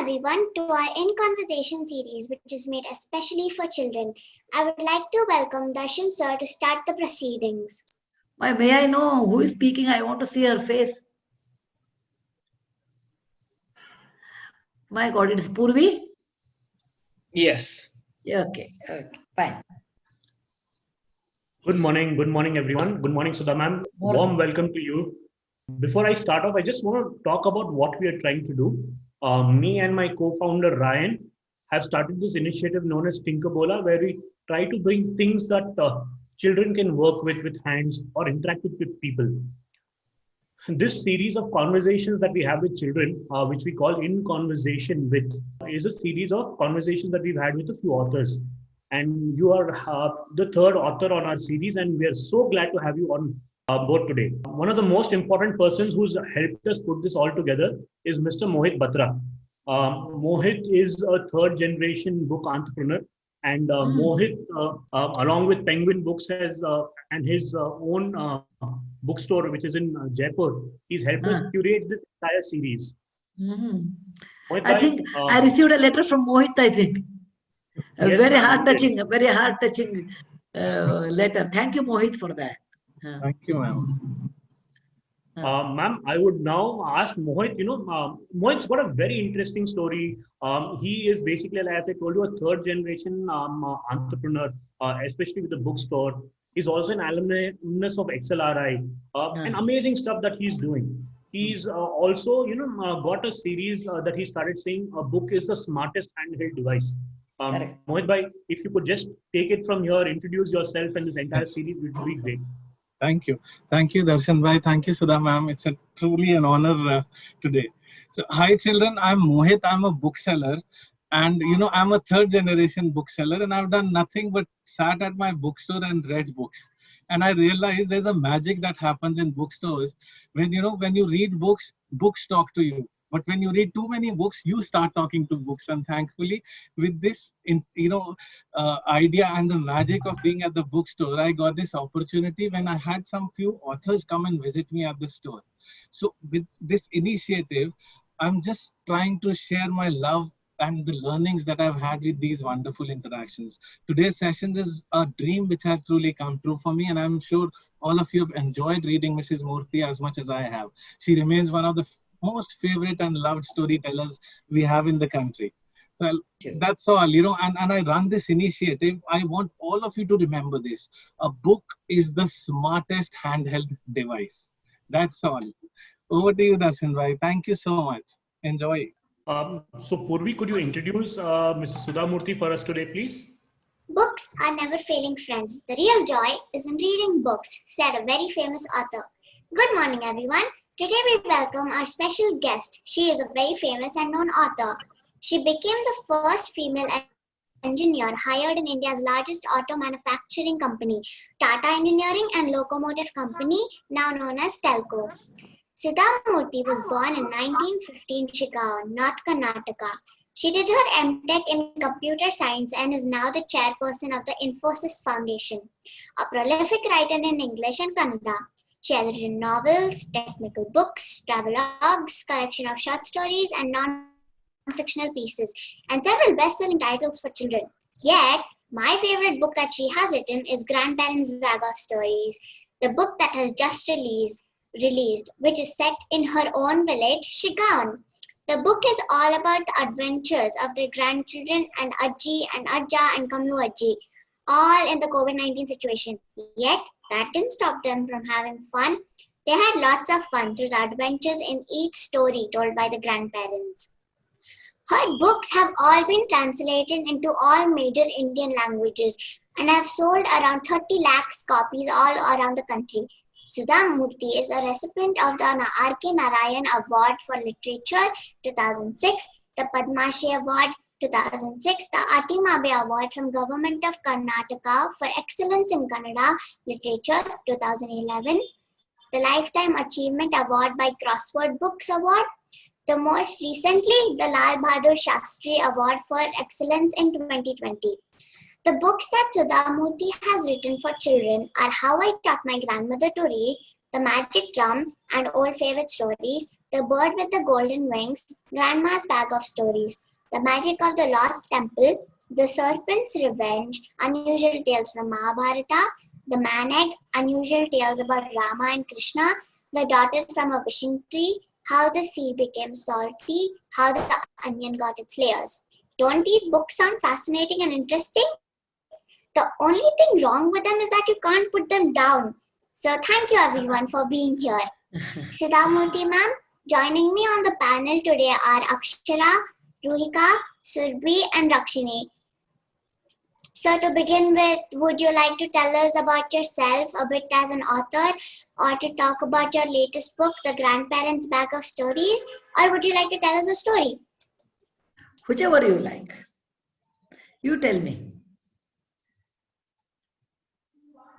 everyone to our In Conversation series, which is made especially for children. I would like to welcome Darshan sir to start the proceedings. May I know who is speaking? I want to see her face. My God, it is Purvi? Yes. Okay, fine. Good morning everyone. Good morning, Sudha ma'am. Warm welcome to you. Before I start off, I just want to talk about what we are trying to do. Me and my co-founder Ryan have started this initiative known as Tinkerbola, where we try to bring things that children can work with hands or interact with people. This series of conversations that we have with children, which we call In Conversation With, is a series of conversations that we've had with a few authors. And you are the third author on our series, and we are so glad to have you on board today. One of the most important persons who's helped us put this all together is Mr. Mohit Batra. Mohit is a third generation book entrepreneur, and Mohit, along with Penguin Books, has and his own bookstore, which is in Jaipur. He's helped us curate this entire series. Mohit, I think I received a letter from Mohit, I think. Yes, very heart-touching letter. Thank you, Mohit, for that. Thank you, ma'am. Ma'am, I would now ask Mohit, Mohit's got a very interesting story. He is basically, as I told you, a third generation entrepreneur, especially with the bookstore. He's also an alumnus of XLRI, and amazing stuff that he's doing. He's also, got a series that he started saying a book is the smartest handheld device. Mohit bhai, if you could just take it from here, introduce yourself and this entire series, it would be great. Thank you, Darshan bhai. Thank you, Sudha ma'am. It's truly an honor today. So, hi children. I'm Mohit. I'm a bookseller, and I'm a third generation bookseller, and I've done nothing but sat at my bookstore and read books. And I realized there's a magic that happens in bookstores when you read books, books talk to you. But when you read too many books, you start talking to books. And thankfully, with this, idea and the magic of being at the bookstore, I got this opportunity when I had some few authors come and visit me at the store. So with this initiative, I'm just trying to share my love and the learnings that I've had with these wonderful interactions. Today's session is a dream which has truly come true for me, and I'm sure all of you have enjoyed reading Mrs. Murthy as much as I have. She remains one of the most favorite and loved storytellers we have in the country. Well, that's all, and I run this initiative. I want all of you to remember this. A book is the smartest handheld device. That's all. Over to you, Darshan bhai. Thank you so much. Enjoy. So Purvi, could you introduce Mrs. Sudha Murthy for us today, please? Books are never failing friends. The real joy is in reading books, said a very famous author. Good morning, everyone. Today we welcome our special guest. She is a very famous and known author. She became the first female engineer hired in India's largest auto manufacturing company, Tata Engineering and Locomotive Company, now known as Telco. Sudha Murthy was born in 1950 in Shiggaon, North Karnataka. She did her MTech in computer science and is now the chairperson of the Infosys Foundation. A prolific writer in English and Kannada, she has written novels, technical books, travelogues, collection of short stories and non-fictional pieces, and several best-selling titles for children. Yet, my favorite book that she has written is Grandparents' Bag of Stories, the book that has just released, which is set in her own village, Shiggaon. The book is all about the adventures of their grandchildren and Ajji and Ajja and Kamlu Ajji, all in the COVID-19 situation. Yet, that didn't stop them from having fun. They had lots of fun through the adventures in each story told by the grandparents. Her books have all been translated into all major Indian languages and have sold around 30 lakhs copies all around the country. Sudha Murthy is a recipient of the R.K. Narayan Award for Literature 2006, the Padma Shri Award 2006, the Atimabe Award from Government of Karnataka for Excellence in Kannada Literature 2011, the Lifetime Achievement Award by Crossword Books Award, the most recently the Lal Bahadur Shastri Award for Excellence in 2020. The books that Sudha Murthy has written for children are How I Taught My Grandmother to Read, The Magic Drum and Old Favorite Stories, The Bird with the Golden Wings, Grandma's Bag of Stories, The Magic of the Lost Temple, The Serpent's Revenge, Unusual Tales from Mahabharata, The Man-Egg, Unusual Tales about Rama and Krishna, The Daughter from a Wishing Tree, How the Sea Became Salty, How the Onion Got its Layers. Don't these books sound fascinating and interesting? The only thing wrong with them is that you can't put them down. So thank you everyone for being here. Sudhamurthy ma'am, joining me on the panel today are Akshara, Ruhika, Surbhi and Rakshini. So to begin with, would you like to tell us about yourself a bit as an author, or to talk about your latest book, The Grandparents' Bag of Stories, or would you like to tell us a story? Whichever you like. You tell me.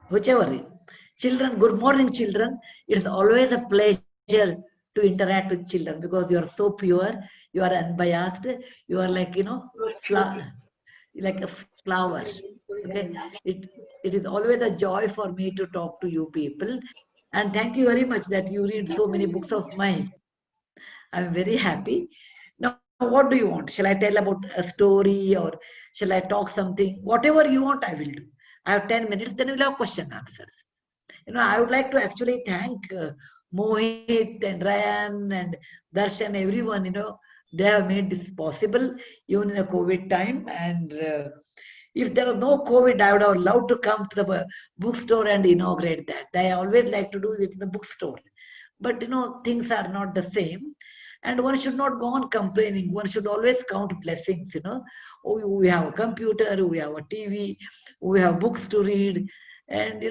Whichever. Children, good morning, children. It's always a pleasure to interact with children because you are so pure, you are unbiased, you are like, like a flower. Okay, it is always a joy for me to talk to you people, and thank you very much that you read so many books of mine. I'm very happy. Now, what do you want? Shall I tell about a story, or shall I talk something? Whatever you want, I will do. I have 10 minutes, then we'll have question answers. I would like to actually thank Mohit and Ryan and Darshan, everyone, they have made this possible even in a COVID time. And if there was no COVID, I would have loved to come to the bookstore and inaugurate that. I always like to do it in the bookstore. But, things are not the same. And one should not go on complaining. One should always count blessings, Oh, we have a computer, we have a TV, we have books to read. And,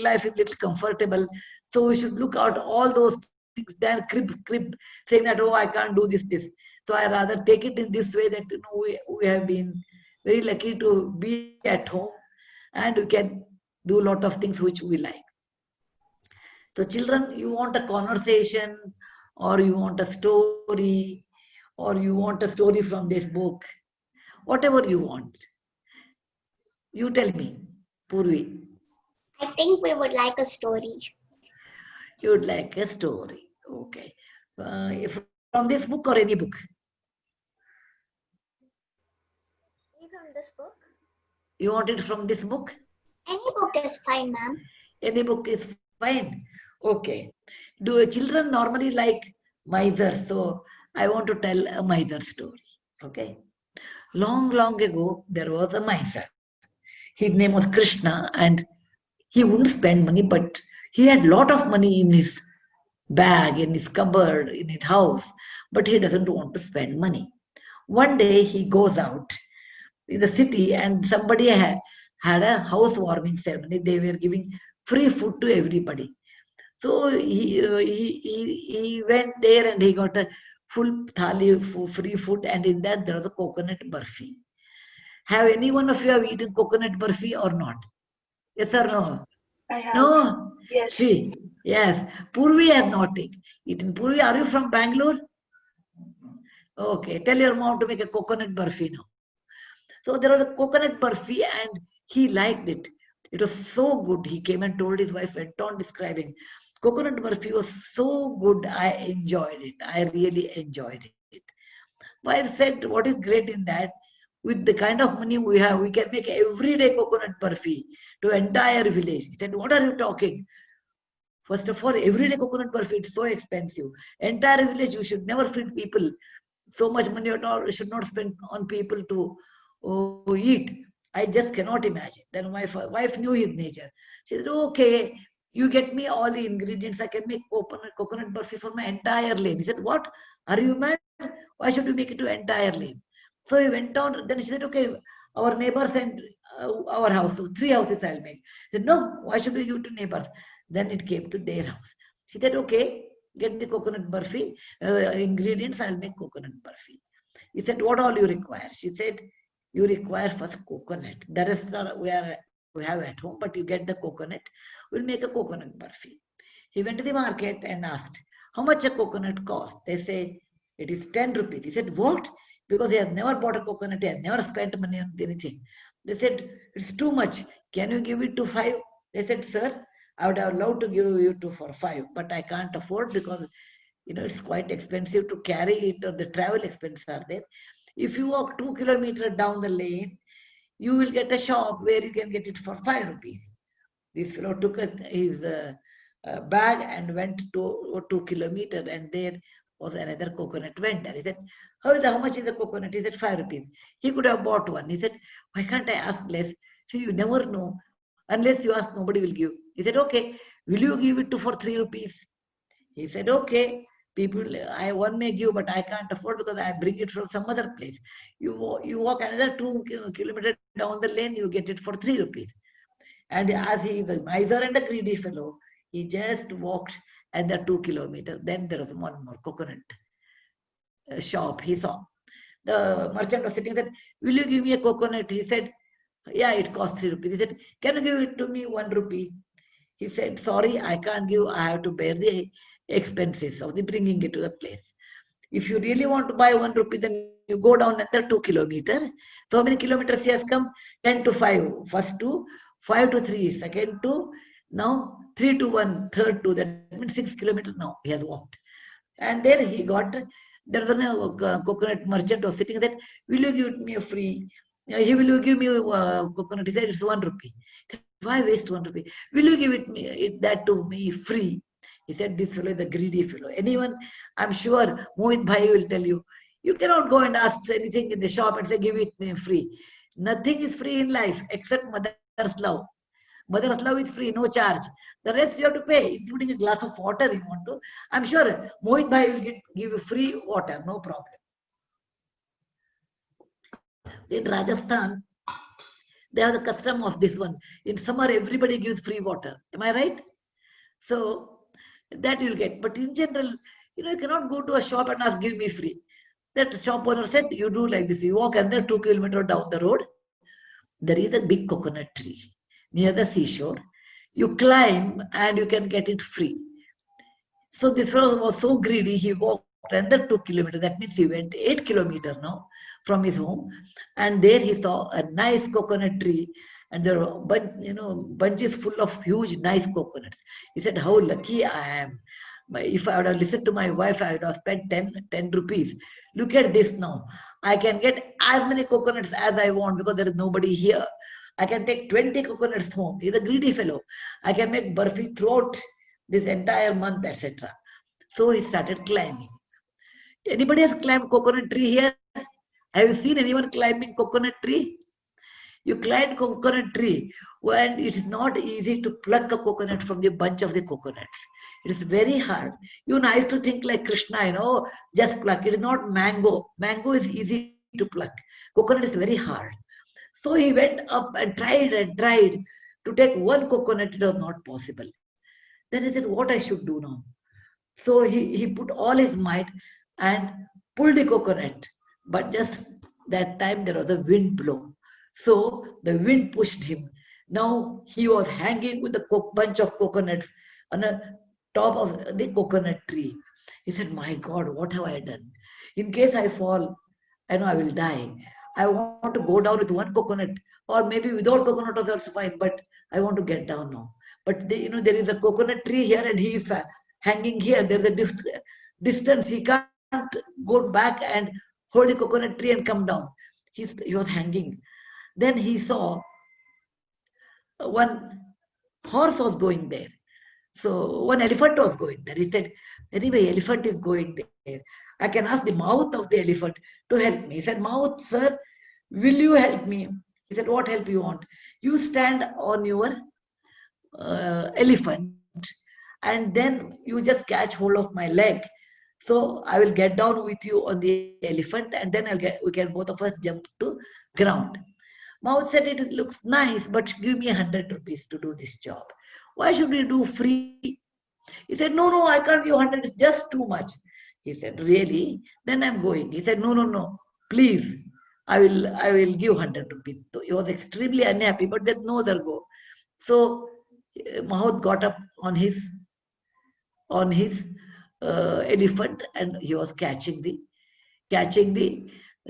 life is a little comfortable. So we should look out all those things, then crib, saying that, oh, I can't do this. So I rather take it in this way that, we have been very lucky to be at home and we can do a lot of things which we like. So children, you want a conversation, or you want a story, or you want a story from this book, whatever you want. You tell me, Purvi. I think we would like a story. You would like a story. Okay. If from this book or any book? From this book? You want it from this book? Any book is fine, ma'am. Any book is fine. Okay. Do children normally like miser? So I want to tell a miser story. Okay. Long ago, there was a miser. His name was Krishna, and he wouldn't spend money, but he had a lot of money in his bag, in his cupboard, in his house, but he doesn't want to spend money. One day he goes out in the city, and somebody had a housewarming ceremony. They were giving free food to everybody. So he went there and he got a full thali for free food, and in that there was a coconut burfi. Have any one of you have eaten coconut burfi or not? Yes or no? I have. No? Yes. See, yes. Purvi has not eaten. Purvi, are you from Bangalore? Okay, tell your mom to make a coconut burfi now. So there was a coconut burfi and he liked it. It was so good. He came and told his wife, went on describing. Coconut burfi was so good. I enjoyed it. I really enjoyed it. Wife said, what is great in that? With the kind of money we have, we can make everyday coconut burfi to entire village. He said, what are you talking? First of all, everyday coconut burfi, it's so expensive. Entire village, you should never feed people. So much money at all, you should not spend on people to eat. I just cannot imagine. Then my wife knew his nature. She said, okay, you get me all the ingredients. I can make coconut burfi for my entire lane. He said, what? Are you mad? Why should you make it to entire lane? So he went on. Then she said, okay, our neighbors and our house. So 3 houses I'll make. He said, no, why should we give to neighbors? Then it came to their house. She said, okay, get the coconut burfi ingredients. I'll make coconut burfi. He said, what all you require? She said, you require first coconut. The rest we have at home, but you get the coconut. We'll make a coconut burfi. He went to the market and asked, how much a coconut cost? They say, it is 10 rupees. He said, what? Because he has never bought a coconut, he has never spent money on anything. They said, it's too much. Can you give it to 5? They said, sir, I would have loved to give you 2 for 5, but I can't afford because it's quite expensive to carry it, or the travel expenses are there. If you walk 2 kilometers down the lane, you will get a shop where you can get it for 5 rupees. This fellow took his bag and went to 2 kilometers, and there was another coconut vendor. He said, how much is the coconut? He said, 5 rupees. He could have bought one. He said, why can't I ask less? See, you never know. Unless you ask, nobody will give. He said, okay, will you give it for 3 rupees? He said, okay. One may give, but I can't afford because I bring it from some other place. You walk another 2 kilometers down the lane, you get it for 3 rupees. And as he is a miser and a greedy fellow, he just walked another 2 kilometers. Then there was one more coconut shop he saw. The merchant was sitting there. Will you give me a coconut? He said, yeah, it costs 3 rupees. He said, can you give it to me 1 rupee? He said, sorry, I can't give. I have to bear the expenses of the bringing it to the place. If you really want to buy 1 rupee, then you go down another 2 kilometers. So how many kilometers he has come? 10 to 5. First 2, 5 to 3, second 2, now 3 to 1, third 2. That means 6 kilometers now he has walked. And there he got, there was a coconut merchant was sitting there. Will you give me a free? He will you give me coconut? He said, it's 1 rupee. Said, why waste 1 rupee? Will you give that to me free? He said, this fellow is a greedy fellow. Anyone, I'm sure Mohit Bhai will tell you, you cannot go and ask anything in the shop and say, give it me free. Nothing is free in life except mother's love. Mother's love is free, no charge. The rest you have to pay, including a glass of water you want to. I'm sure Mohit Bhai will give you free water, no problem. In Rajasthan, they have the custom of this one. In summer, everybody gives free water. Am I right? So that you'll get. But in general, you cannot go to a shop and ask, give me free. That shop owner said, you do like this. You walk another 2 kilometers down the road. There is a big coconut tree near the seashore. You climb and you can get it free. So this fellow was so greedy, he walked another 2 kilometers. That means he went 8 kilometers now from his home. And there he saw a nice coconut tree. And there were bunches full of huge, nice coconuts. He said, how lucky I am. If I would have listened to my wife, I would have spent 10 rupees. Look at this now. I can get as many coconuts as I want because there is nobody here. I can take 20 coconuts home. He's a greedy fellow. I can make burfi throughout this entire month, etc. So he started climbing. Anybody has climbed coconut tree here? Have you seen anyone climbing coconut tree? You climb coconut tree when it is not easy to pluck a coconut from the bunch of the coconuts. It is very hard. I used to think like Krishna, just pluck. It is not mango. Mango is easy to pluck. Coconut is very hard. So he went up and tried to take 1 coconut. It was not possible. Then he said, what I should do now? So he put all his might and pulled the coconut. But just that time there was a wind blow. So the wind pushed him. Now he was hanging with a bunch of coconuts on the top of the coconut tree. He said, my God, what have I done? In case I fall, I know I will die. I want to go down with 1 coconut, or maybe without coconut is also fine, but I want to get down now. But there is a coconut tree here and he is hanging here. There is a distance. He can't go back and hold the coconut tree and come down. He was hanging. Then he saw 1 horse was going there. So 1 elephant was going there. He said, anyway, elephant is going there. I can ask the mouth of the elephant to help me. He said, mouth, sir, will you help me? He said, what help you want? You stand on your elephant and then you just catch hold of my leg. So I will get down with you on the elephant and then we can both of us jump to ground. Mouth said, it looks nice, but give me 100 rupees to do this job. Why should we do free? He said, no, I can't give 100. It's just too much. He said, really? Then I'm going. He said, no, please. I will give 100 rupees. So he was extremely unhappy, but there's no other go. So Mahout got up on his elephant and he was catching the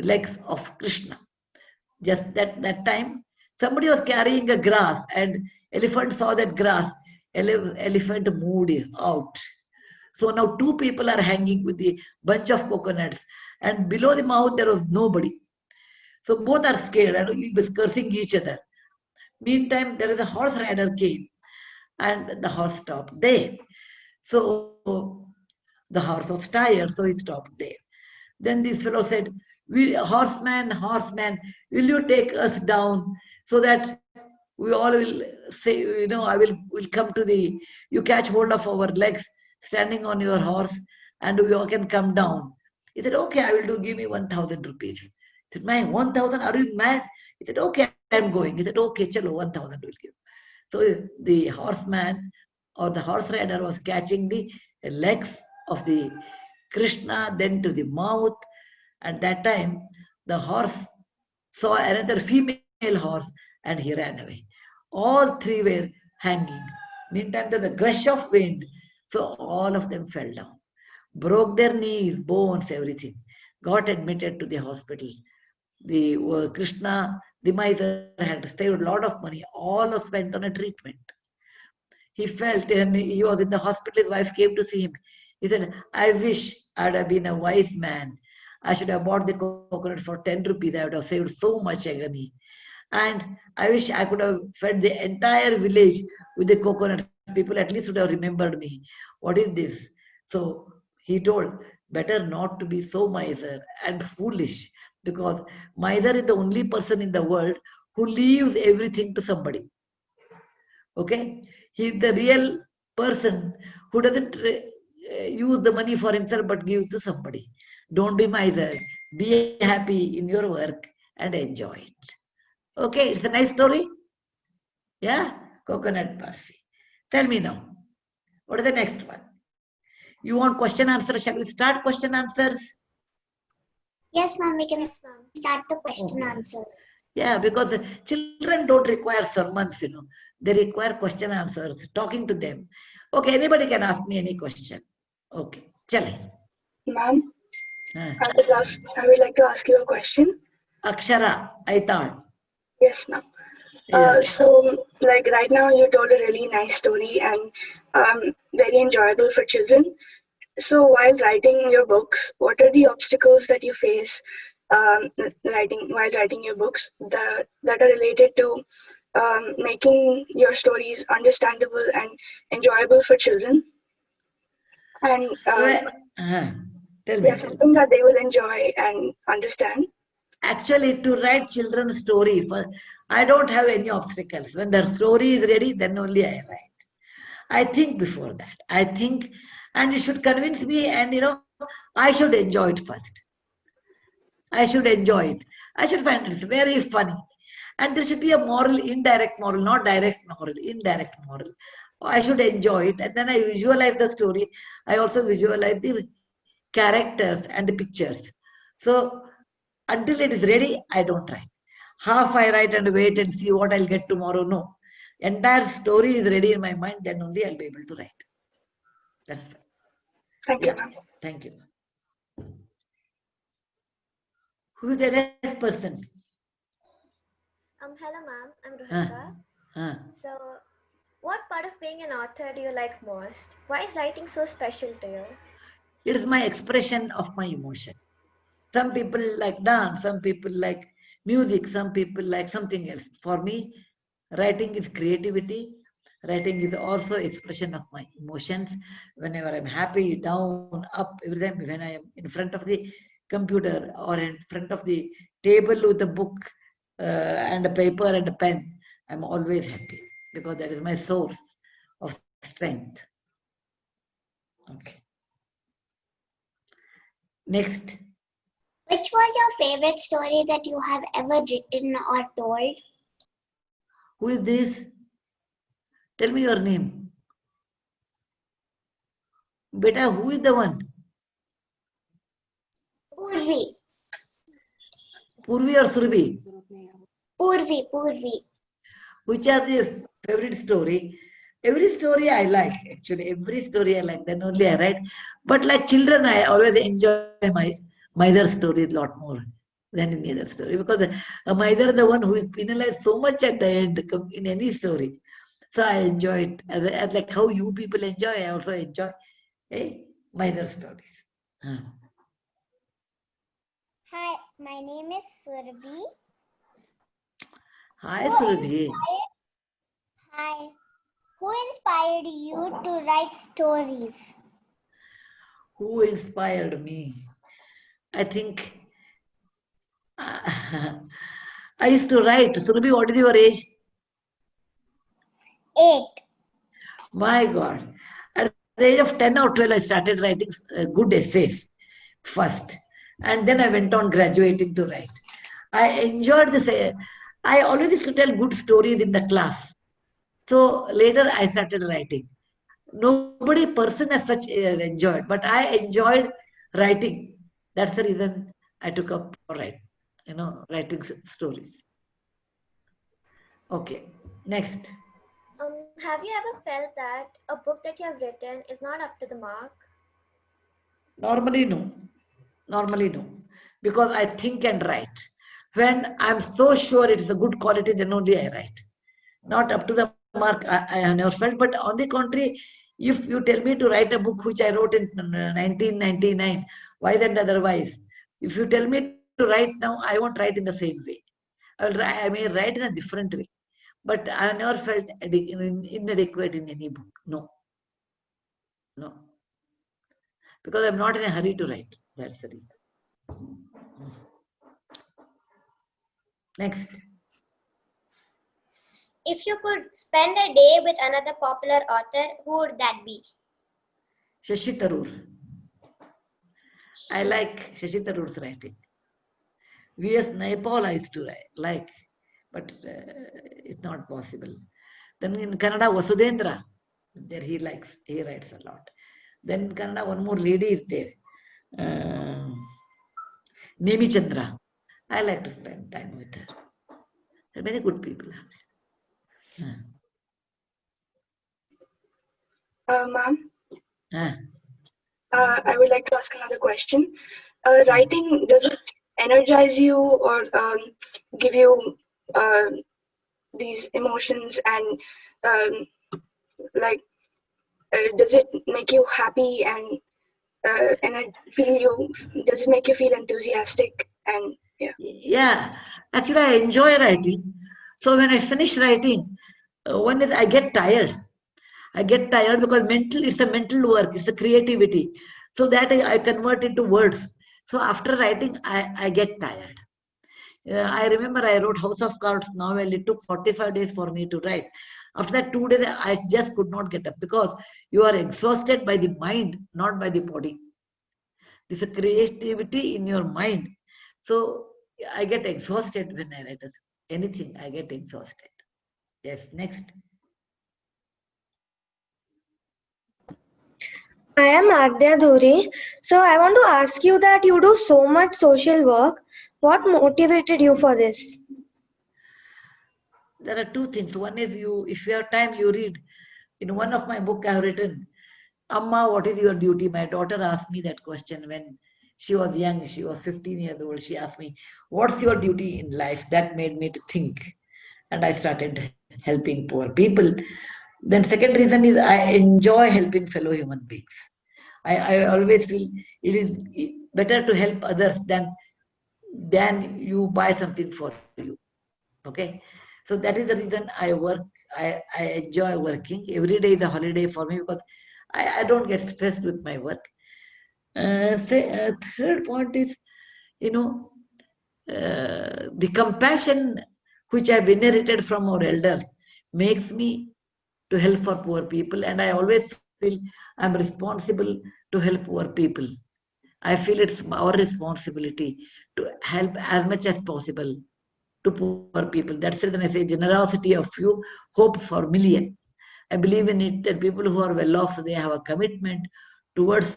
legs of Krishna. Just that time, somebody was carrying a grass and elephant saw that grass. elephant moved out. So now two people are hanging with the bunch of coconuts, and below the mouth there was nobody. So both are scared and he was cursing each other. Meantime, there is a horse rider came, and the horse stopped there. So the horse was tired, so he stopped there. Then this fellow said, horseman, horseman, will you take us down so that we all will say, I will come to you catch hold of our legs standing on your horse and we all can come down. He said, okay, I will do, give me 1,000 rupees. He said, my 1,000, are you mad? He said, okay, I'm going. He said, okay, chalo, 1,000 will give. So the horseman or the horse rider was catching the legs of the Krishna, then to the mouth. At that time, the horse saw another female horse and he ran away. All three were hanging. Meantime, there was a gush of wind, so all of them fell down, broke their knees, bones, everything, got admitted to the hospital. The Krishna, the miser, had saved a lot of money. All of went on a treatment. He felt, and he was in the hospital. His wife came to see him. He said, I wish I'd have been a wise man. I should have bought the coconut for 10 rupees. I would have saved so much agony. And I wish I could have fed the entire village with the coconut. People at least would have remembered me. What is this? So he told, better not to be so miser and foolish, because miser is the only person in the world who leaves everything to somebody. Okay? He is the real person who doesn't use the money for himself but give to somebody. Don't be miser. Be happy in your work and enjoy it. Okay, it's a nice story. Yeah, coconut barfi. Tell me now, what is the next one? You want question answer? Shall we start question answers? Yes, ma'am, we can start the question answers. Yeah, because the children don't require sermons, They require question answers, talking to them. Okay, anybody can ask me any question. Okay, chale. Ma'am, I would like to ask you a question. Akshara, I thought. Yes, ma'am. Yeah. So, like right now, you told a really nice story and very enjoyable for children. So, while writing your books, what are the obstacles that you face while writing your books that are related to making your stories understandable and enjoyable for children? And tell me. Something that they will enjoy and understand. Actually, to write children's story, I don't have any obstacles. When the story is ready, then only I write. I think before that. I think, and it should convince me, and I should enjoy it first. I should enjoy it. I should find it very funny. And there should be a moral, indirect moral, not direct moral, indirect moral. I should enjoy it. And then I visualize the story. I also visualize the characters and the pictures. So until it is ready, I don't write. Half I write and wait and see what I'll get tomorrow. No. Entire story is ready in my mind, then only I'll be able to write. That's fine. Thank you, ma'am. Thank you. Who is the next person? Hello, ma'am. I'm Rohita. So, what part of being an author do you like most? Why is writing so special to you? It is my expression of my emotion. Some people like dance, some people like music, some people like something else. For me, writing is creativity. Writing is also expression of my emotions. Whenever I'm happy, down, up, every time when I am in front of the computer or in front of the table with a book and a paper and a pen, I'm always happy because that is my source of strength. Okay. Next. Which was your favorite story that you have ever written or told? Who is this? Tell me your name. Beta, who is the one? Purvi. Purvi or Surbi? Purvi. Which are the favorite story? Every story I like, actually. Every story I like, then only I write. But like children, I always enjoy my mother story a lot more than in the other story. Because a mother is the one who is penalized so much at the end in any story. So I enjoy it. As like how you people enjoy, I also enjoy minor stories. Hi, my name is Surabhi. Hi, Surabhi. Hi. Who inspired you to write stories? Who inspired me? I think I used to write. Surabhi, what is your age? 8. My God. At the age of 10 or 12, I started writing good essays first. And then I went on graduating to write. I enjoyed this. I always used to tell good stories in the class. So later I started writing. Nobody person as such enjoyed, but I enjoyed writing. That's the reason I took up for writing stories. Okay, next. Have you ever felt that a book that you have written is not up to the mark? Normally no. Because I think and write. When I'm so sure it is a good quality, then only I write. Not up to the mark, I have never felt. But on the contrary, if you tell me to write a book which I wrote in 1999, why then otherwise? If you tell me to write now, I won't write in the same way. I may write in a different way. But I have never felt inadequate in any book. No. Because I'm not in a hurry to write. That's the reason. Next. If you could spend a day with another popular author, who would that be? Shashi Tharoor. I like Shashi Tharoor's writing. V.S. Naipaul I used to like, but it's not possible. Then in Kannada, Vasudendra, there he writes a lot. Then in Kannada, one more lady is there, Nemi Chandra. I like to spend time with her. There are many good people out there. Ma'am, I would like to ask another question. Writing, does it energize you or give you these emotions and does it make you happy and does it make you feel enthusiastic? And yeah, actually I enjoy writing. So when I finish writing, one is I get tired. Because it's a mental work, it's a creativity. So that I convert into words. So after writing, I get tired. I remember I wrote House of Cards novel. It took 45 days for me to write. After that 2 days, I just could not get up because you are exhausted by the mind, not by the body. This is a creativity in your mind. So I get exhausted when I write anything. I get exhausted. Yes, next. I am Agya Dhuri. So I want to ask you that you do so much social work. What motivated you for this? There are two things. One is if you have time, you read. In one of my book I have written, Amma, what is your duty? My daughter asked me that question when she was young. She was 15 years old. She asked me, what's your duty in life? That made me to think. And I started helping poor people. Then second reason is I enjoy helping fellow human beings. I always feel it is better to help others than you buy something for you. Okay. So that is the reason I work. I enjoy working. Every day is a holiday for me because I don't get stressed with my work. Third point is, the compassion which I've inherited from our elders makes me to help for poor people, and I always feel I'm responsible to help poor people. I feel it's our responsibility to help as much as possible to poor people. That's the reason I say generosity of few, hope for million. I believe in it that people who are well off, they have a commitment towards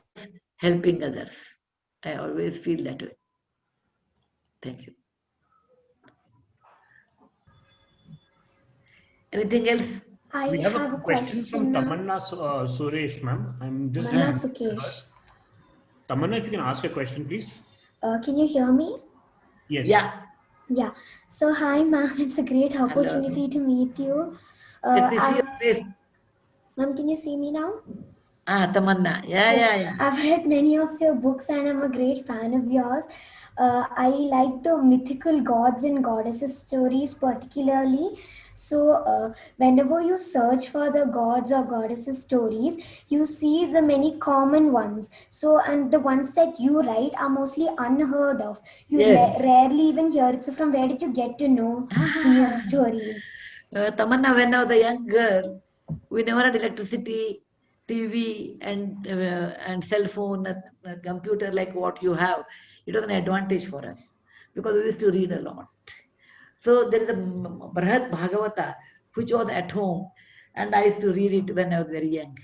helping others. I always feel that way. Thank you. Anything else? We have a question from Tamanna Suresh, ma'am. I'm just Tamanna Sukesh. Tamanna, if you can ask a question, please. Can you hear me? Yes. Yeah. Yeah. So hi, ma'am. It's a great opportunity to meet you. Let me see your face. Ma'am, can you see me now? Tamanna. Yeah. I've read many of your books and I'm a great fan of yours. I like the mythical gods and goddesses stories particularly. So, whenever you search for the gods or goddesses stories, you see the many common ones. So, and the ones that you write are mostly unheard of. You Yes. rarely even hear it. So, from where did you get to know these stories? Tamanna, when I was a young girl, we never had electricity, TV, and cell phone, computer like what you have. It was an advantage for us because we used to read a lot. So there is a Brahat Bhagavata which was at home, and I used to read it when I was very young.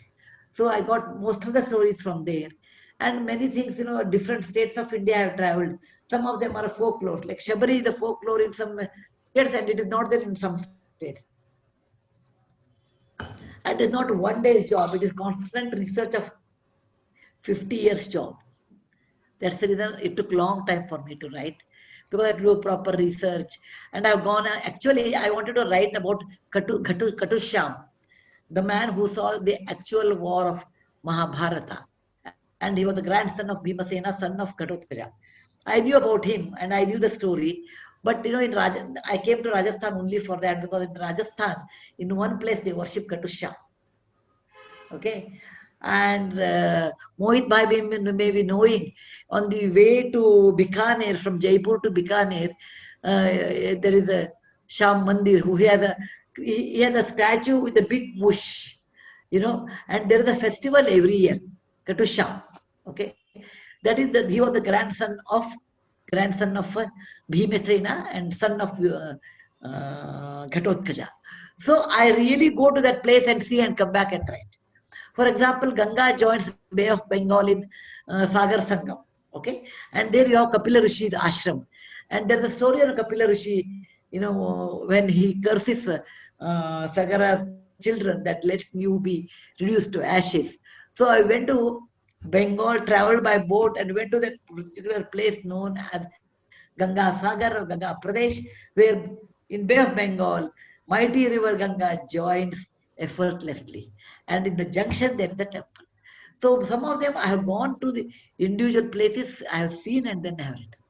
So I got most of the stories from there, and many things, different states of India I have traveled. Some of them are folklore, like Shabari, the folklore in some states, and it is not there in some states. And it's not one day's job, it is constant research of 50 years job. That's the reason it took long time for me to write, because I had to do proper research. And I've gone, actually, I wanted to write about Katushyam, the man who saw the actual war of Mahabharata. And he was the grandson of Bhimasena, son of Ghatotkacha. I knew about him and I knew the story. But I came to Rajasthan only for that, because in Rajasthan, in one place they worship Katushyam. Okay, and Mohit Bhai may be knowing, on the way to Bikaner, from Jaipur to Bikaner, there is a Sham Mandir who he has a statue with a big bush, and there is a festival every year, Katushyam. Okay, that is he was the grandson of Bhimasena and son of Ghatotkacha. So I really go to that place and see and come back and write. For example, Ganga joins Bay of Bengal in Sagar Sangam. Okay, and there you have Kapila Rishi's ashram, and there is a story of Kapila Rishi, when he curses Sagara's children that let you be reduced to ashes. So I went to Bengal, traveled by boat, and went to that particular place known as Ganga Sagar or Ganga Pradesh, where in Bay of Bengal, mighty river Ganga joins effortlessly. And in the junction, there is the temple. So some of them I have gone to the individual places, I have seen, and then I have written.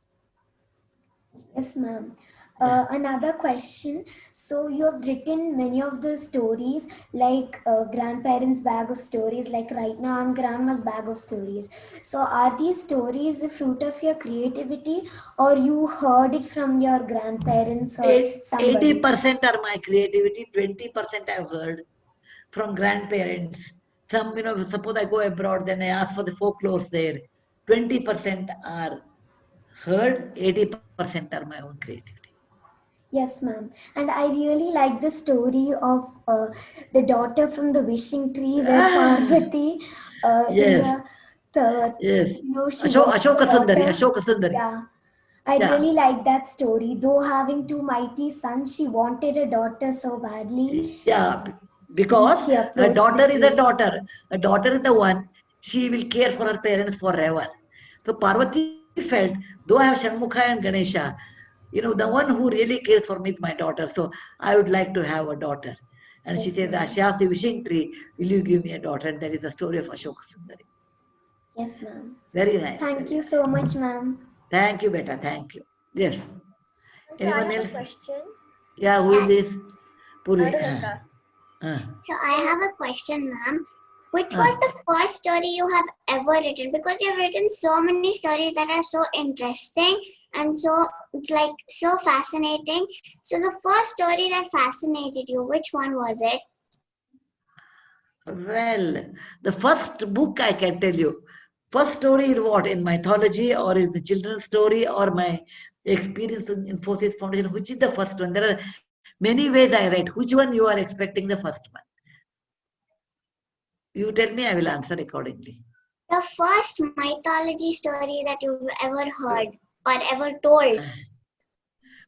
Yes, ma'am. Another question. So you have written many of the stories, like grandparents' bag of stories, like right now and grandma's bag of stories. So are these stories the fruit of your creativity, or you heard it from your grandparents or somebody? 80% are my creativity, 20% I've heard from grandparents. Some, suppose I go abroad, then I ask for the folklores there. 20% are heard, 80% are my own creativity. Yes, ma'am. And I really like the story of the daughter from the wishing tree, where Parvati, yes. Yes. Ashoka Sundari. Yeah. I really like that story. Though having two mighty sons, she wanted a daughter so badly. Yeah, because a daughter is a daughter. A daughter is the one, she will care for her parents forever. So Parvati felt, though I have Shanmukha and Ganesha, the one who really cares for me is my daughter. So I would like to have a daughter. And yes, she says, she asked the wishing tree, will you give me a daughter? And that is the story of Ashoka Sundari. Yes, ma'am. Very nice. Thank you so much, ma'am. Thank you, beta. Thank you. Yes. Anyone else? Question? Yeah, who is this? Purvi. So I have a question, ma'am. Which was the first story you have ever written? Because you've written so many stories that are so interesting and so it's like so fascinating. So the first story that fascinated you, which one was it? Well, the first book I can tell you. First story in what? In mythology, or is the children's story, or my experience in Infosys Foundation? Which is the first one? There are many ways I write. Which one you are expecting the first one? You tell me, I will answer accordingly. The first mythology story that you've ever heard or ever told.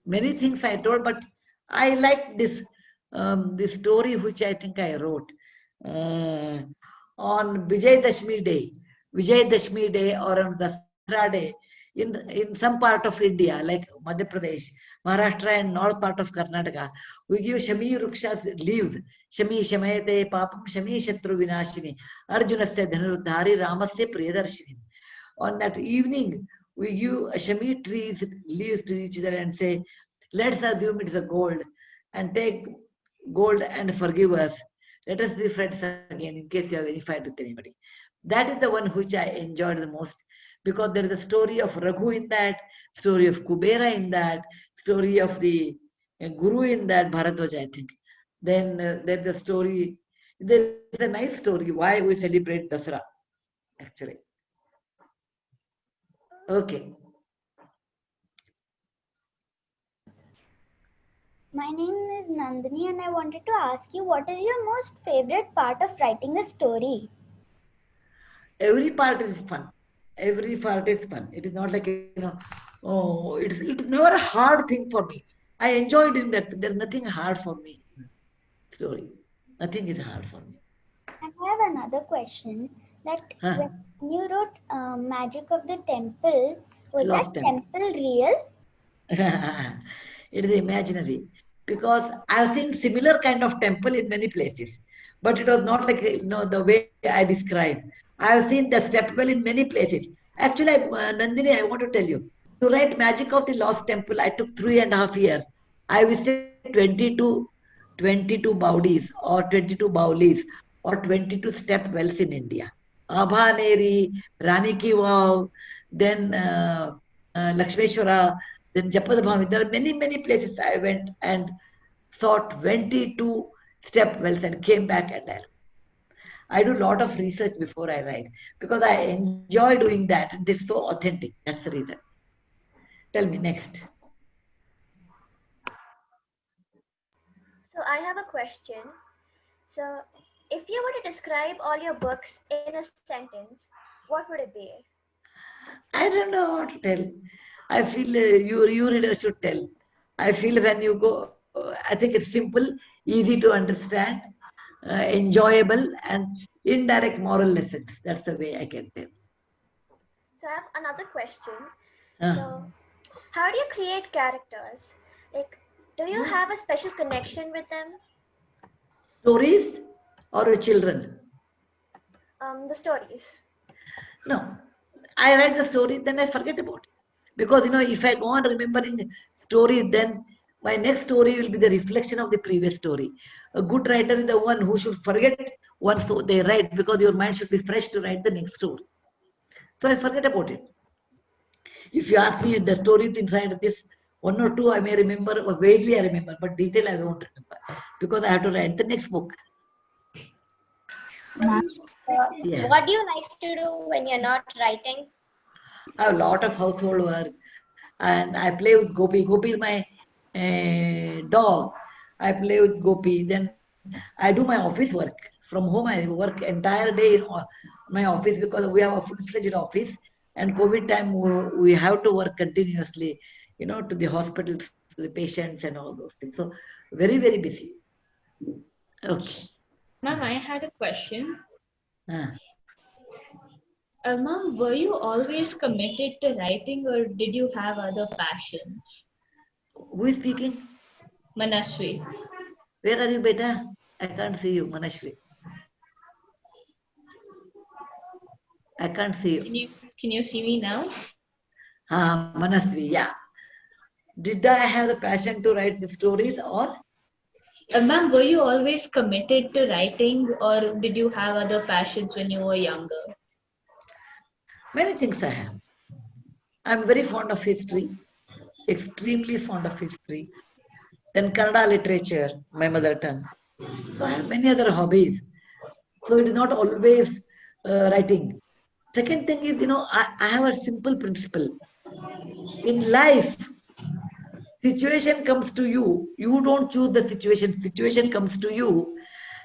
Many things I told, but I like this this story which I think I wrote on Vijay Dashmi Day. Vijay Dashmi Day or on Dasara Day, in some part of India, like Madhya Pradesh, Maharashtra and north part of Karnataka, we give Shami Ruksha's leaves. Shami Shamayate Papam Shami Shatru Vinashini Arjunasya Dhanurudhari Ramasya Priyadarshini. On that evening, we give Shami trees leaves to each other and say, let's assume it's a gold and take gold and forgive us. Let us be friends again in case you have any fight with anybody. That is the one which I enjoyed the most, because there is a story of Raghu in that, story of Kubera in that, story of the Guru in that, Bharadwaj, I think. Then there's the story, there's a nice story why we celebrate Dasara, actually. Okay. My name is Nandini and I wanted to ask you, what is your most favorite part of writing a story? Every part is fun. Every part is fun. It is not like, it's never a hard thing for me. I enjoy doing that. There's nothing hard for me. Story. Nothing is hard for me. And I have another question. That when you wrote Magic of the Temple, was Lost that temple real? It is imaginary. Because I've seen similar kind of temple in many places. But it was not like, the way I described. I have seen the step well in many places. Actually, Nandini, I want to tell you, to write Magic of the Lost Temple, I took 3.5 years. I visited 22 Baudis or 22 Baulis or 22 step wells in India. Abhaneri, Rani Ki Vav, then Lakshmeshwara, then Japadabhami. There are many, many places I went and saw 22 step wells and came back and I do a lot of research before I write because I enjoy doing that and it's so authentic. That's the reason. Tell me next. So I have a question. So if you were to describe all your books in a sentence, what would it be? I don't know what to tell. I feel you readers should tell. I feel when you go, I think it's simple, easy to understand, enjoyable and indirect moral lessons. That's the way I can tell. So I have another question. So how do you create characters? Like, do you have a special connection with them? Stories or with children? The stories. No. I write the story, then I forget about it. Because, if I go on remembering stories, then my next story will be the reflection of the previous story. A good writer is the one who should forget once they write because your mind should be fresh to write the next story. So I forget about it. If you ask me the stories inside this, one or two I may remember, or vaguely I remember, but detail I won't remember because I have to write the next book. What do you like to do when you're not writing? I have a lot of household work and I play with Gopi. Gopi is my dog. I play with Gopi. Then I do my office work. From home I work entire day in my office because we have a full-fledged office and COVID time we have to work continuously, to the hospitals, to the patients and all those things. So very, very busy. Okay. Ma'am, I had a question. Ma'am, were you always committed to writing or did you have other passions? Who is speaking? Manashri. Where are you, beta? I can't see you, Manashri. I can't see you. Can you see me now? Manashri, yeah. Did I have the passion to write the stories or? Ma'am, were you always committed to writing or did you have other passions when you were younger? Many things I have. I'm very fond of history, extremely fond of history. Then Kannada literature, my mother tongue. So I have many other hobbies. So it is not always writing. Second thing is, I have a simple principle. In life, situation comes to you. You don't choose the situation. Situation comes to you.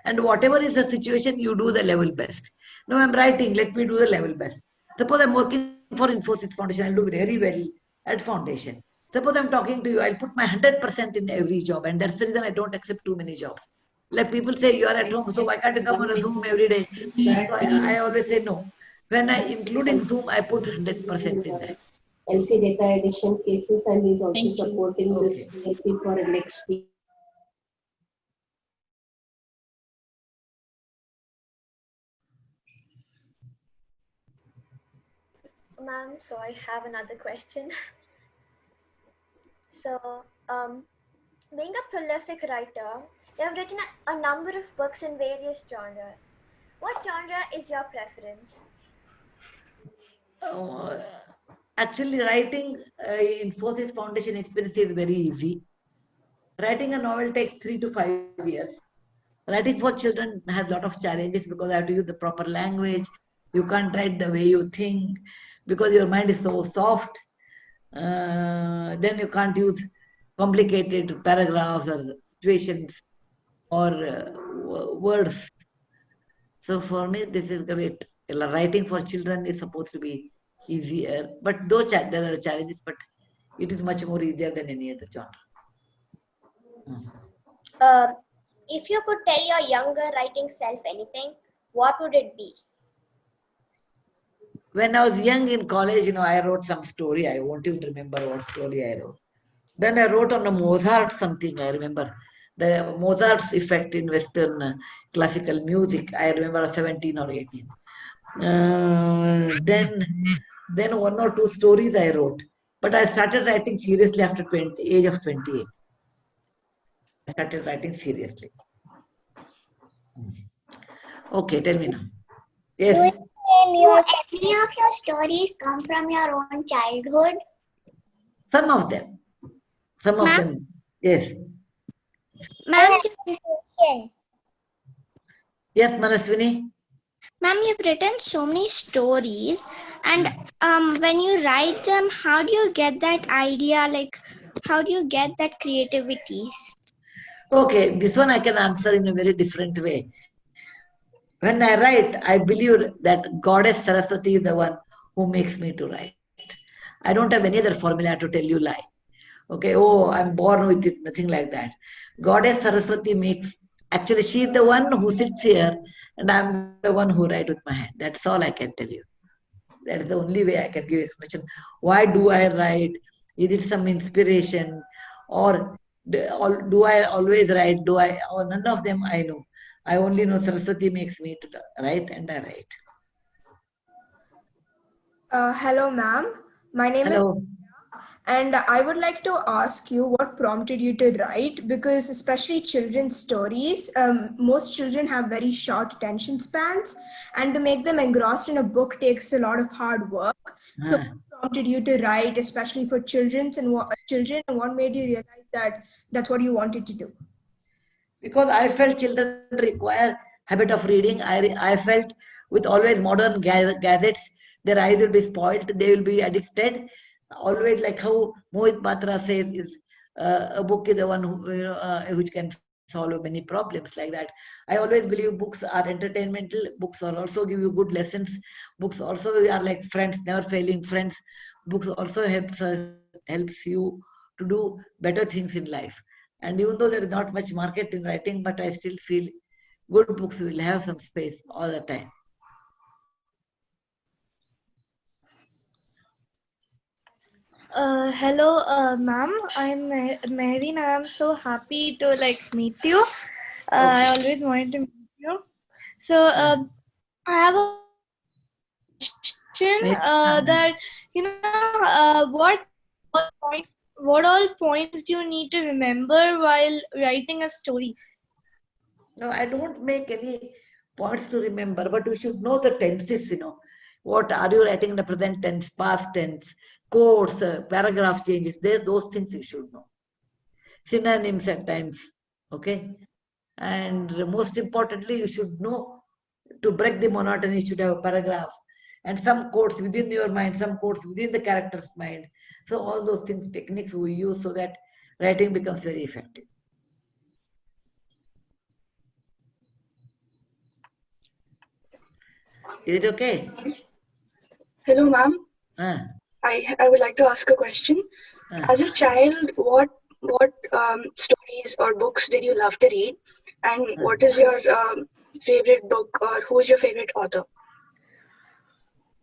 And whatever is the situation, you do the level best. Now I'm writing, let me do the level best. Suppose I'm working for Infosys Foundation, I'll do very well at Foundation. Suppose I'm talking to you, I'll put my 100% in every job. And that's the reason I don't accept too many jobs. Like people say, you are at home, so why can't you come on a Zoom every day? So I always say no. When including Zoom, I put 100% in there. LC data edition cases, and he's also Thank you. supporting this PLP for next week. Ma'am, so I have another question. So, being a prolific writer, you have written a number of books in various genres. What genre is your preference? Actually, writing in Infosys Foundation experience is very easy. Writing a novel takes 3 to 5 years. Writing for children has a lot of challenges because I have to use the proper language. You can't write the way you think because your mind is so soft. Then you can't use complicated paragraphs or situations or words. So for me, this is great. Writing for children is supposed to be easier, but though there are challenges, but it is much more easier than any other genre. If you could tell your younger writing self anything, what would it be? When I was young in college, I wrote some story. I won't even remember what story I wrote. Then I wrote on a Mozart something. I remember the Mozart's effect in Western classical music. I remember 17 or 18. Then 1 or 2 stories I wrote. But I started writing seriously after age of 28. I started writing seriously. Okay, tell me now. Yes. Do any of your stories come from your own childhood? Some of them. Some of them. Yes. Ma'am, Yes, Manaswini. Ma'am, you've written so many stories, and when you write them, how do you get that idea? Like, how do you get that creativity? Okay, this one I can answer in a very different way. When I write, I believe that Goddess Saraswati is the one who makes me to write. I don't have any other formula to tell you lie. Okay, oh, I'm born with it, nothing like that. Goddess Saraswati actually she is the one who sits here and I'm the one who write with my hand. That's all I can tell you. That's the only way I can give explanation. Why do I write? Is it some inspiration? Or do I always write? Or none of them I know. I only know Saraswati makes me to write and I write. Hello, ma'am. My name is... And I would like to ask you what prompted you to write, because especially children's stories, most children have very short attention spans, and to make them engrossed in a book takes a lot of hard work. So what prompted you to write, especially for children, and what made you realize that that's what you wanted to do? Because I felt children require habit of reading. I felt with always modern gadgets, their eyes will be spoiled, they will be addicted. Always like how Mohit Batra says, is a book is the one who which can solve many problems like that. I always believe books are entertainmental. Books are also give you good lessons. Books also are like friends, never failing friends. Books also helps you to do better things in life. And even though there is not much market in writing, but I still feel good books will have some space all the time. Hello, ma'am. I'm Mary, and I'm so happy to meet you. I always wanted to meet you. So I have a question that what all points do you need to remember while writing a story? No, I don't make any points to remember, but you should know the tenses. What are you writing in the present tense, past tense, quotes, paragraph changes, those things you should know. Synonyms at times, okay? And most importantly, you should know to break the monotony, you should have a paragraph and some quotes within your mind, some quotes within the character's mind. So all those things, techniques we use so that writing becomes very effective. Is it okay? Hello, ma'am. I would like to ask a question. As a child, what stories or books did you love to read, and what is your favorite book, or who is your favorite author?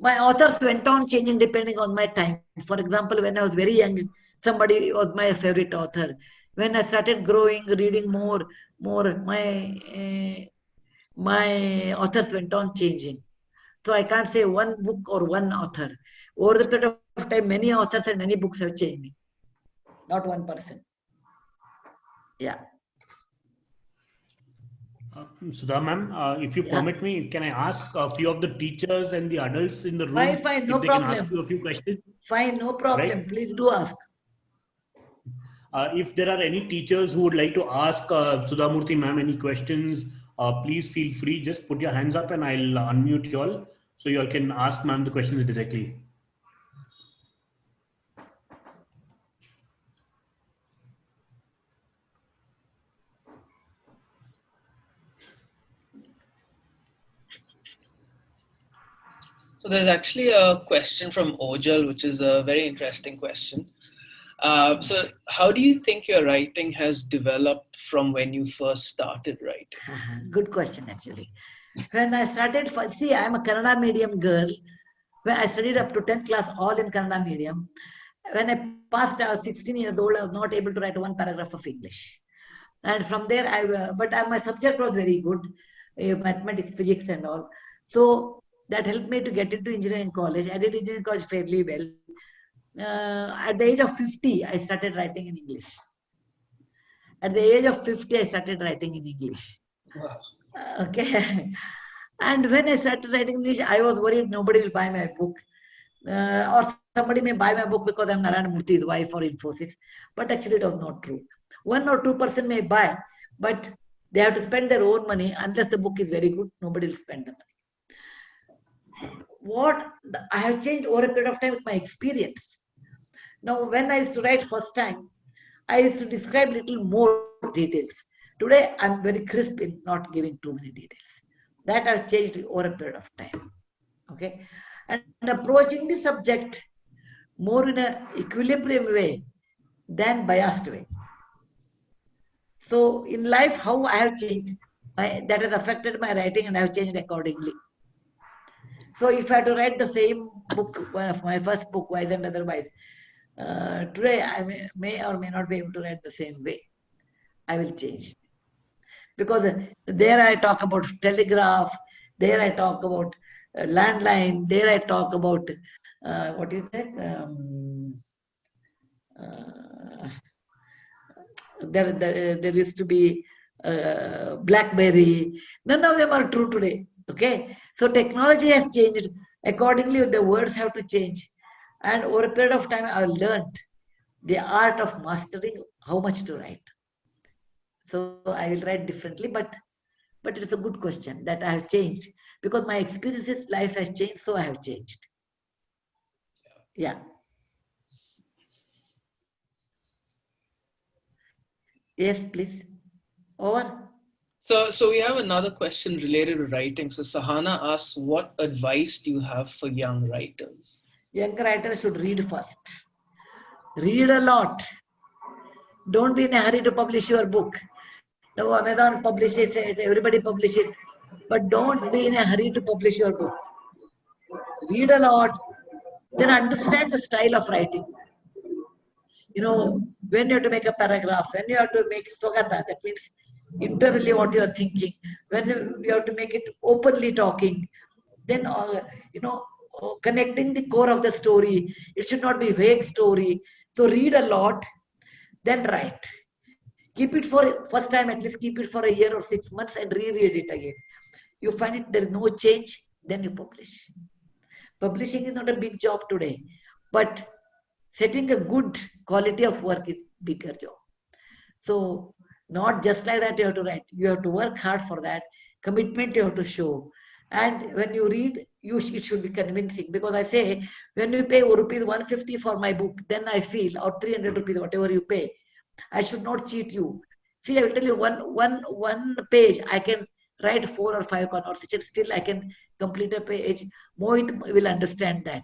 My authors went on changing depending on my time. For example, when I was very young, somebody was my favorite author. When I started growing, reading more, my authors went on changing. So I can't say one book or one author. Over the period of time, many authors and many books have changed me. Not one person. Yeah. Sudha ma'am, if you permit me, can I ask a few of the teachers and the adults in the room Fine, no if they problem. can ask you a few questions? Fine, no problem. Right? Please do ask. If there are any teachers who would like to ask Sudha Murthy ma'am any questions, please feel free. Just put your hands up and I'll unmute you all so you all can ask ma'am the questions directly. So there's actually a question from Ojal, which is a very interesting question. So how do you think your writing has developed from when you first started writing? Good question, actually. When I started, see, I'm a Kannada medium girl. When I studied up to 10th class, all in Kannada medium. When I passed, I was 16 years old. I was not able to write one paragraph of English. And from there, my subject was very good, mathematics, physics and all. So that helped me to get into engineering college. I did engineering college fairly well. At the age of 50, I started writing in English. At the age of 50, I started writing in English. Wow. Okay. And when I started writing English, I was worried nobody will buy my book. Or somebody may buy my book because I'm Narayana Murthy's wife or Infosys. But actually it was not true. 1 or 2% may buy, but they have to spend their own money. Unless the book is very good, nobody will spend the money. What I have changed over a period of time with my experience. Now, when I used to write first time, I used to describe little more details. Today, I'm very crisp in not giving too many details. That has changed over a period of time. Okay, and approaching the subject more in an equilibrium way than biased way. So in life, how I have changed, that has affected my writing and I have changed accordingly. So if I had to write the same book, one of my first book, Wise and Otherwise, today I may or may not be able to write the same way. I will change. Because there I talk about telegraph, there I talk about landline, there I talk about, what is that? There used to be BlackBerry. None of them are true today. Okay, so technology has changed. Accordingly, the words have to change. And over a period of time, I learned the art of mastering how much to write. So I will write differently, but it's a good question that I have changed because my experiences, life has changed, so I have changed. Yeah. Yes, please. Over. So we have another question related to writing. So Sahana asks, what advice do you have for young writers? Young writers should read first. Read a lot. Don't be in a hurry to publish your book. Now Amazon publishes it, everybody publishes it. But don't be in a hurry to publish your book. Read a lot. Then understand the style of writing. You know, when you have to make a paragraph, when you have to make Swagata, that means internally what you are thinking, when you have to make it openly talking, then connecting the core of the story. It should not be vague story. So read a lot, then write. Keep it for first time, at least keep it for a year or 6 months and reread it again. You find it there is no change, then you publish. Publishing is not a big job today, but setting a good quality of work is a bigger job. So not just like that you have to write. You have to work hard for that. Commitment you have to show. And when you read, it should be convincing. Because I say, when you pay rupees 150 for my book, then I feel, or 300 rupees, whatever you pay, I should not cheat you. See, I will tell you, one page, I can write 4 or 5 conversations. Still, I can complete a page. Mohit will understand that.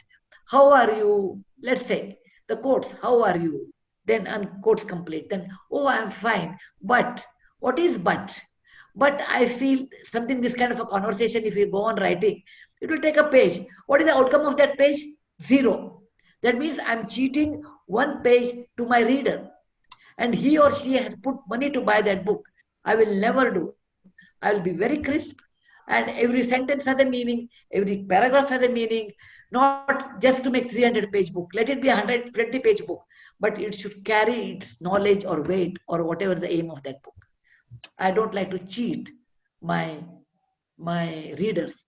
How are you? Let's say, the quotes, how are you? Then quotes complete. Then, oh, I'm fine. But, what is but? But I feel something, this kind of a conversation, if you go on writing, It will take a page. What is the outcome of that page? 0. That means I'm cheating one page to my reader. And he or she has put money to buy that book. I will never do. I will be very crisp. And every sentence has a meaning. Every paragraph has a meaning. Not just to make 300-page book. Let it be a 120-page book. But it should carry its knowledge or weight or whatever the aim of that book. I don't like to cheat my readers.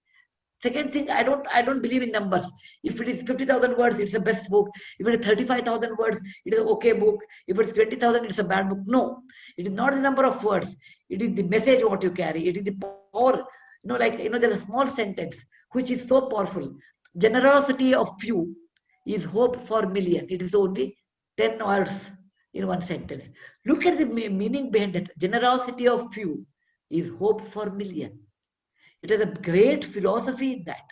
Second thing, I don't believe in numbers. If it is 50,000 words, it's the best book. If it is 35,000 words, it is an okay book. If it's 20,000, it's a bad book. No, it is not the number of words. It is the message what you carry. It is the power. There's a small sentence which is so powerful. Generosity of few is hope for million. It is only 10 words in one sentence. Look at the meaning behind it. Generosity of few is hope for million. It is a great philosophy in that.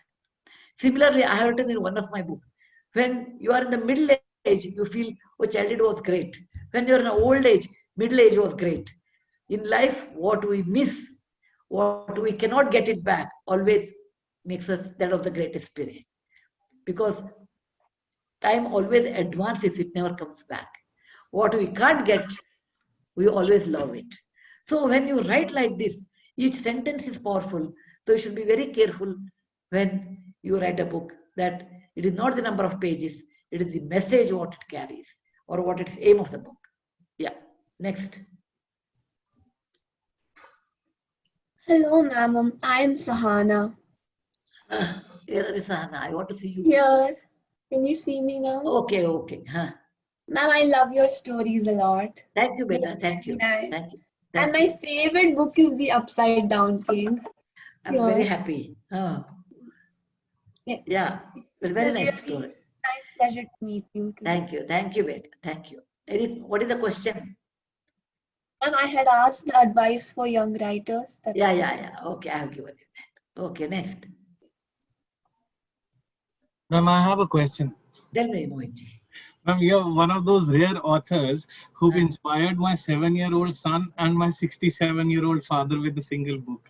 Similarly, I have written in one of my books, when you are in the middle age, you feel, oh, childhood was great. When you are in an old age, middle age was great. In life, what we miss, what we cannot get it back, always makes us that of the greatest period. Because time always advances, it never comes back. What we can't get, we always love it. So when you write like this, each sentence is powerful. So you should be very careful when you write a book that it is not the number of pages, it is the message what it carries or what its aim of the book. Yeah, next. Hello, ma'am. I am Sahana. Here is Sahana. I want to see you. Here. Can you see me now? Okay. Huh. Ma'am, I love your stories a lot. Thank you, beta. Thank you. Thank you. And my favorite book is The Upside Down King. I'm very happy. Yeah, it's very nice story. Nice pleasure to meet you. Thank you, beta. Thank you. Edith, what is the question? Ma'am, I had asked the advice for young writers. Yeah. Okay, I have given you that. Okay, next. Ma'am, I have a question. Tell me, Mohitji. Ma'am, you're one of those rare authors who've inspired my 7-year-old son and my 67-year-old father with a single book.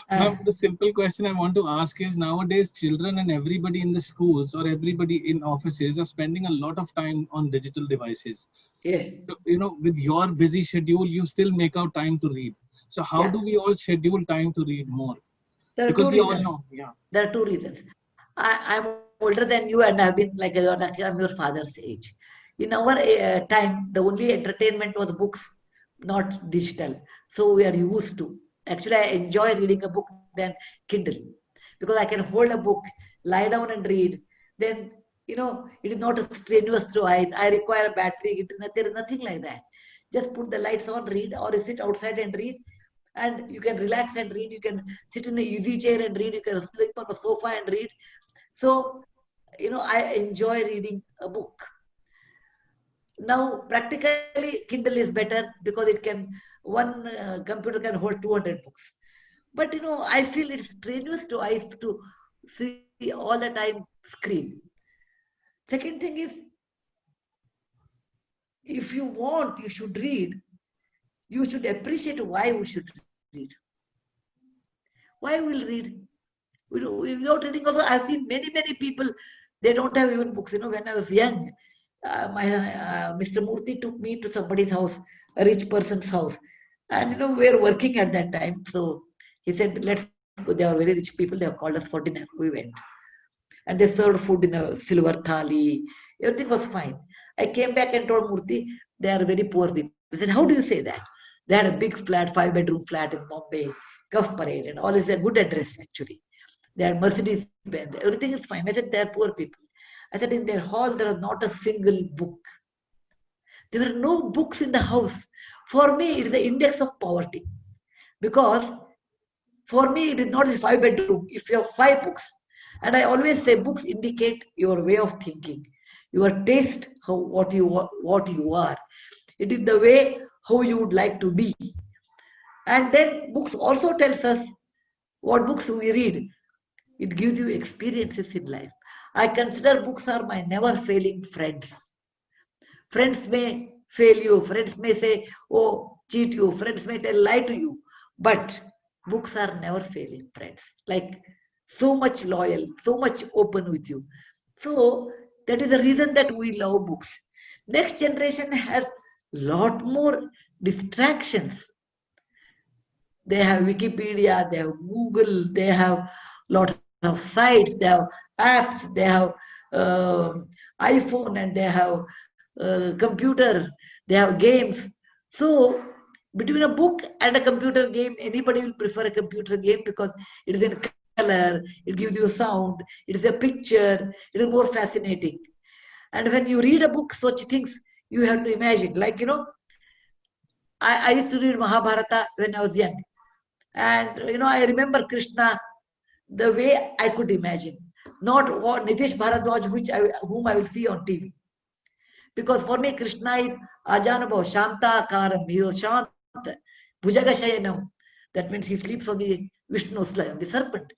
Ma'am, the simple question I want to ask is, nowadays children and everybody in the schools or everybody in offices are spending a lot of time on digital devices. Yes. So, with your busy schedule, you still make out time to read. So how do we all schedule time to read more? There are Because two we reasons. all know. Yeah. There are two reasons. I'm older than you and I've been like I'm your father's age. In our time, the only entertainment was books, not digital. So we are used to. Actually, I enjoy reading a book than Kindle because I can hold a book, lie down and read. Then, it is not strenuous through eyes. I require a battery. There is nothing like that. Just put the lights on, read, or you sit outside and read. And you can relax and read. You can sit in an easy chair and read. You can sleep on a sofa and read. So, I enjoy reading a book. Now, practically, Kindle is better because one computer can hold 200 books. But, I feel it's strenuous to eyes to see all the time screen. Second thing is, if you want, you should read. You should appreciate why we should read. Why we'll read? Without reading also, I've seen many people, they don't have even books. When I was young, Mr. Murthy took me to somebody's house, a rich person's house. And, we were working at that time. So he said, let's go. They are very rich people. They have called us for dinner. We went. And they served food in a silver thali. Everything was fine. I came back and told Murthy, they are very poor people. He said, how do you say that? They had a big flat, 5-bedroom flat in Bombay, Cuff Parade, and all is a good address actually. They had Mercedes Benz. Everything is fine. I said, they are poor people. I said, in their hall, there was not a single book. There were no books in the house. For me, it is the index of poverty. Because for me, it is not a 5-bedroom. If you have 5 books, and I always say books indicate your way of thinking, your taste, what you are. It is the way how you would like to be. And then books also tells us what books we read. It gives you experiences in life. I consider books are my never failing friends. Friends may fail you. Friends may say, oh, cheat you. Friends may tell lie to you. But books are never failing friends. Like so much loyal, so much open with you. So that is the reason that we love books. Next generation has lot more distractions. They have Wikipedia, they have Google, they have lots of sites, they have apps, they have iPhone, and they have computer, they have games. So between a book and a computer game, anybody will prefer a computer game because it is in color, it gives you a sound, it is a picture, it is more fascinating. And when you read a book, such things you have to imagine. Like, I used to read Mahabharata when I was young. And, I remember Krishna the way I could imagine. Not what Nitish Bharadwaj, whom I will see on TV. Because for me, Krishna is Ajanabhav, Shanta Karam, he was Shant, Bhujagashayanam. That means he sleeps on the Vishnu, the serpent.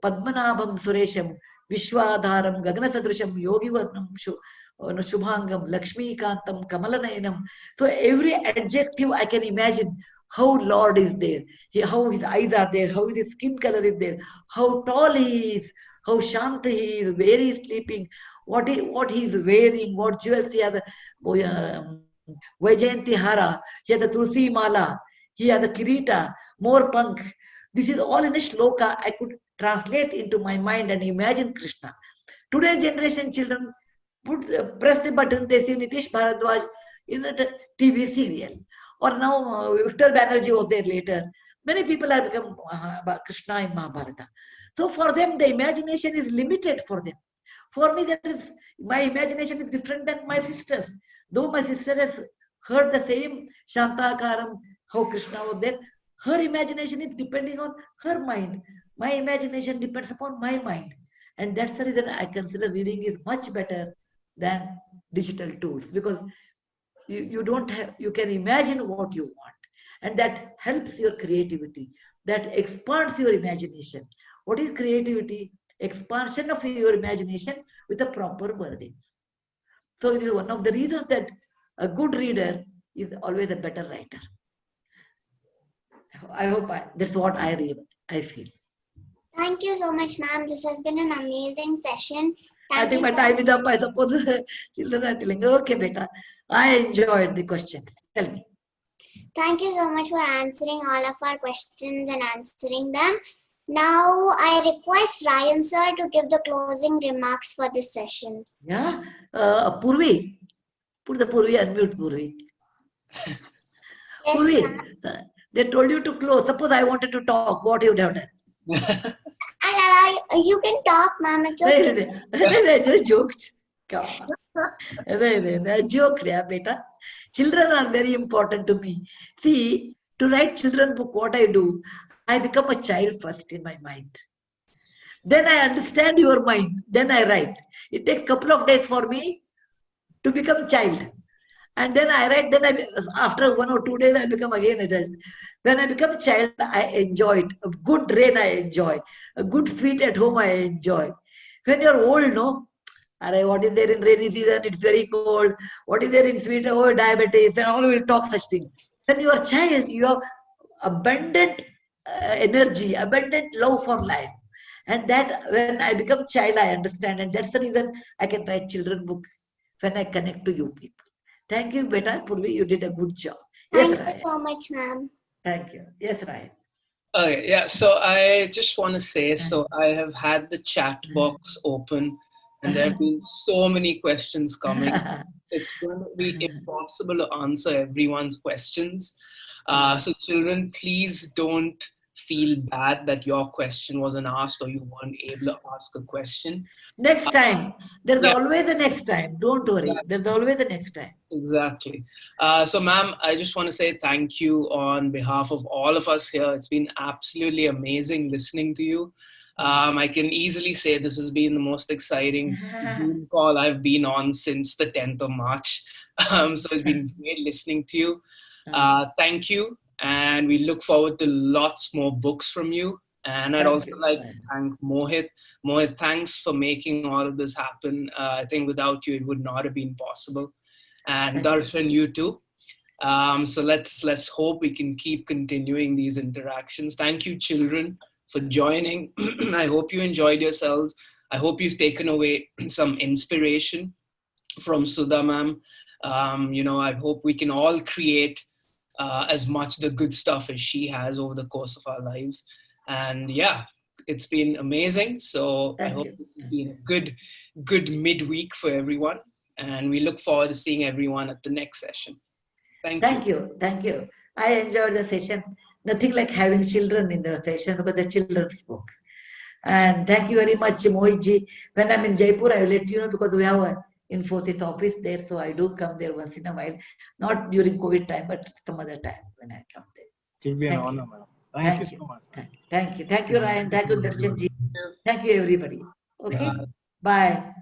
Padmanabham Suresham, Vishwadharam, Gaganasadrisham, Yogivarnam, Shubhangam, Lakshmi Kantam, Kamalanayanam. So every adjective I can imagine how Lord is there, how his eyes are there, how his skin color is there, how tall he is, how Shant he is, where he is sleeping, what he is wearing, what jewels he has, Vaijayanti Hara, he has the Tulsi Mala, he has the Kirita, more Pank. This is all in a shloka I could translate into my mind and imagine Krishna. Today's generation children press the button, they see Nitish Bharadwaj in a TV serial. Or now Victor Banerjee was there later. Many people have become Krishna in Mahabharata. So for them, the imagination is limited for them. For me, my imagination is different than my sister's. Though my sister has heard the same Shantakaram, how Krishna was there, her imagination is depending on her mind. My imagination depends upon my mind. And that's the reason I consider reading is much better than digital tools, because you can imagine what you want, and that helps your creativity, that expands your imagination. What is creativity? Expansion of your imagination with a proper wording. So it is one of the reasons that a good reader is always a better writer. I hope that's what I feel. Thank you so much, ma'am. This has been an amazing session. I think my time is up. I suppose children are telling, okay, beta. I enjoyed the questions. Tell me. Thank you so much for answering all of our questions and answering them. Now, I request Ryan sir to give the closing remarks for this session. Yeah, Purvi. Put the Purvi, unmute Purvi. Yes, Purvi, they told you to close. Suppose I wanted to talk. What you would have done? You can talk, ma'am. It's okay. I just joked. I joked, yeah, beta. Children are very important to me. See, to write children book, what I do, I become a child first in my mind. Then I understand your mind. Then I write. It takes a couple of days for me to become child. And then I write, then after 1 or 2 days, I become again a child. When I become a child, I enjoy it. A good rain, I enjoy. A good sweet at home, I enjoy. When you're old, no? What is there in rainy season? It's very cold. What is there in sweet? Oh, diabetes. And all will talk such things. When you are a child, you have abundant energy, abundant love for life. And that when I become child, I understand. And that's the reason I can write children book when I connect to you people. Thank you, beta. Purvi, you did a good job. Thank you so much, ma'am. Thank you. Yes, Ryan. Okay, yeah. So I just want to say, so I have had the chat box open, and there have been so many questions coming. It's going to be impossible to answer everyone's questions. So children, please don't feel bad that your question wasn't asked or you weren't able to ask a question. Next time. There's always the next time. Don't worry. Yeah. There's always the next time. Exactly. So ma'am, I just want to say thank you on behalf of all of us here. It's been absolutely amazing listening to you. I can easily say this has been the most exciting Zoom call I've been on since the 10th of March. So it's been great listening to you. Thank you. And we look forward to lots more books from you. And I'd also like to thank Mohit. Mohit, thanks for making all of this happen. I think without you, it would not have been possible. And Darshan, you too. So let's hope we can keep continuing these interactions. Thank you, children, for joining. I hope you enjoyed yourselves. I hope you've taken away some inspiration from Sudha ma'am. I hope we can all create as much the good stuff as she has over the course of our lives. And yeah, it's been amazing. So I hope this has been a good midweek for everyone. And we look forward to seeing everyone at the next session. Thank you. Thank you. I enjoyed the session. Nothing like having children in the session because the children spoke. And thank you very much, Mohitji. When I'm in Jaipur, I will let you know because we have an Infosys office there. So I do come there once in a while. Not during COVID time, but some other time when I come there. It will be an honor, ma'am. Thank you so much. Thank you. Thank you, Ryan. Thank you, Darshanji. Thank you, everybody. Okay? Bye.